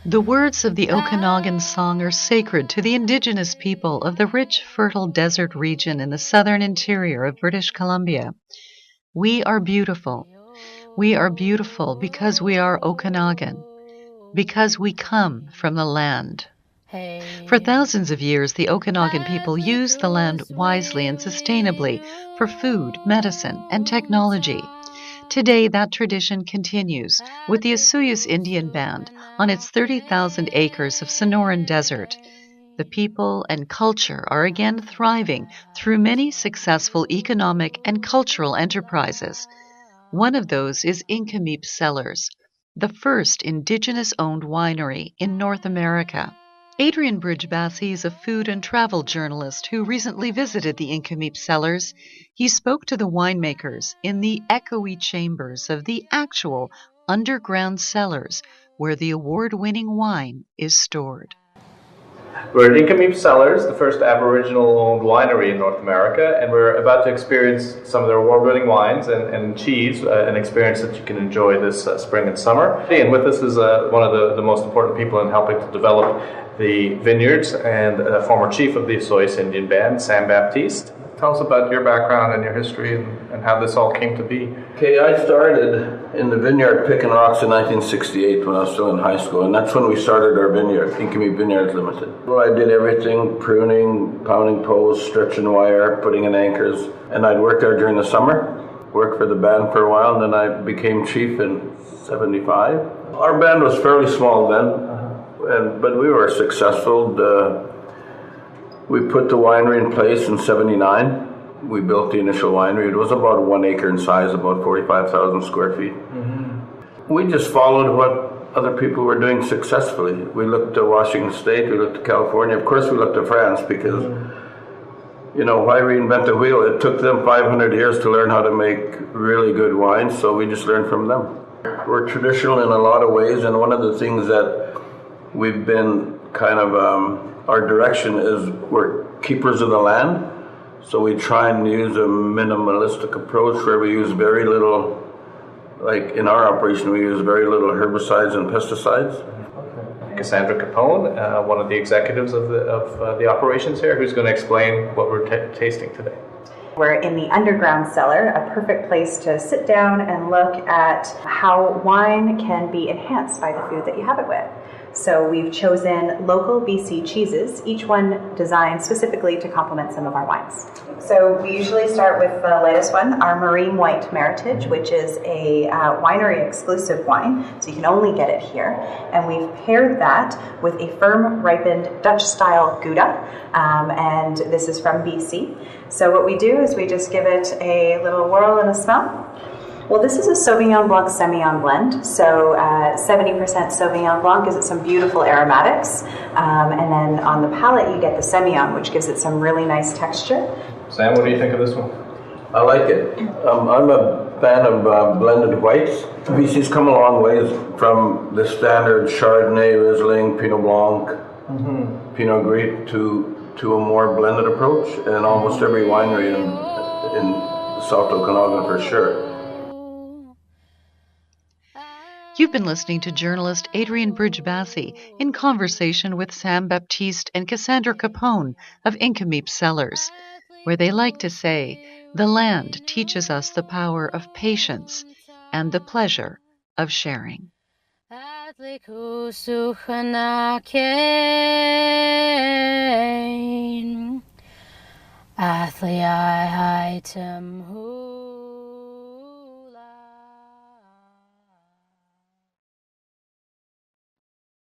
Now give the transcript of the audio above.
The words of the Okanagan song are sacred to the Indigenous people of the rich, fertile desert region in the southern interior of British Columbia. We are beautiful. We are beautiful because we are Okanagan, because we come from the land. For thousands of years, the Okanagan people used the land wisely and sustainably for food, medicine, and technology. Today, that tradition continues with the Osoyoos Indian Band on its 30,000 acres of Sonoran Desert. The people and culture are again thriving through many successful economic and cultural enterprises. One of those is NK'Mip Cellars, the first Indigenous-owned winery in North America. Adrian Bridge-Bassey is a food and travel journalist who recently visited the NK'Mip Cellars. He spoke to the winemakers in the echoey chambers of the actual underground cellars where the award-winning wine is stored. We're at NK'Mip Cellars, the first Aboriginal-owned winery in North America, and we're about to experience some of their award-winning wines and cheese, an experience that you can enjoy this spring and summer. And with us is one of the most important people in helping to develop the vineyards and former chief of the Osoyoos Indian Band, Sam Baptiste. Tell us about your background and your history and how this all came to be. Okay, I started in the vineyard picking rocks in 1968 when I was still in high school, and that's when we started our vineyard, NK'Mip Vineyards Limited. Well, I did everything, pruning, pounding posts, stretching wire, putting in anchors, and I'd work there during the summer, worked for the band for a while, and then I became chief in 75. Our band was fairly small then, but we were successful. We put the winery in place in 79. We built the initial winery. It was about 1 acre in size, about 45,000 square feet. Mm-hmm. We just followed what other people were doing successfully. We looked at Washington State, we looked at California. Of course, we looked at France because, why reinvent the wheel? It took them 500 years to learn how to make really good wine, so we just learned from them. We're traditional in a lot of ways, and one of the things that we've been kind of our direction is we're keepers of the land, so we try and use a minimalistic approach where we use very little, like in our operation, we use very little herbicides and pesticides. Okay. Cassandra Capone, one of the executives of the operations here, who's going to explain what we're tasting today. We're in the underground cellar, a perfect place to sit down and look at how wine can be enhanced by the food that you have it with. So we've chosen local BC cheeses, each one designed specifically to complement some of our wines. So we usually start with the latest one, our Marine White Meritage, which is a winery exclusive wine, so you can only get it here. And we've paired that with a firm ripened Dutch style Gouda, and this is from BC. So what we do is we just give it a little whirl and a smell. Well, this is a Sauvignon Blanc Semillon blend, so 70% Sauvignon Blanc gives it some beautiful aromatics, and then on the palate you get the Semillon, which gives it some really nice texture. Sam, what do you think of this one? I like it. I'm a fan of blended whites. BC's come a long ways from the standard Chardonnay, Riesling, Pinot Blanc, Pinot Gris to a more blended approach, and almost every winery in South Okanagan for sure. You've been listening to journalist Adrian Bridge-Bassey in conversation with Sam Baptiste and Cassandra Capone of NK'Mip Cellars, where they like to say, the land teaches us the power of patience and the pleasure of sharing.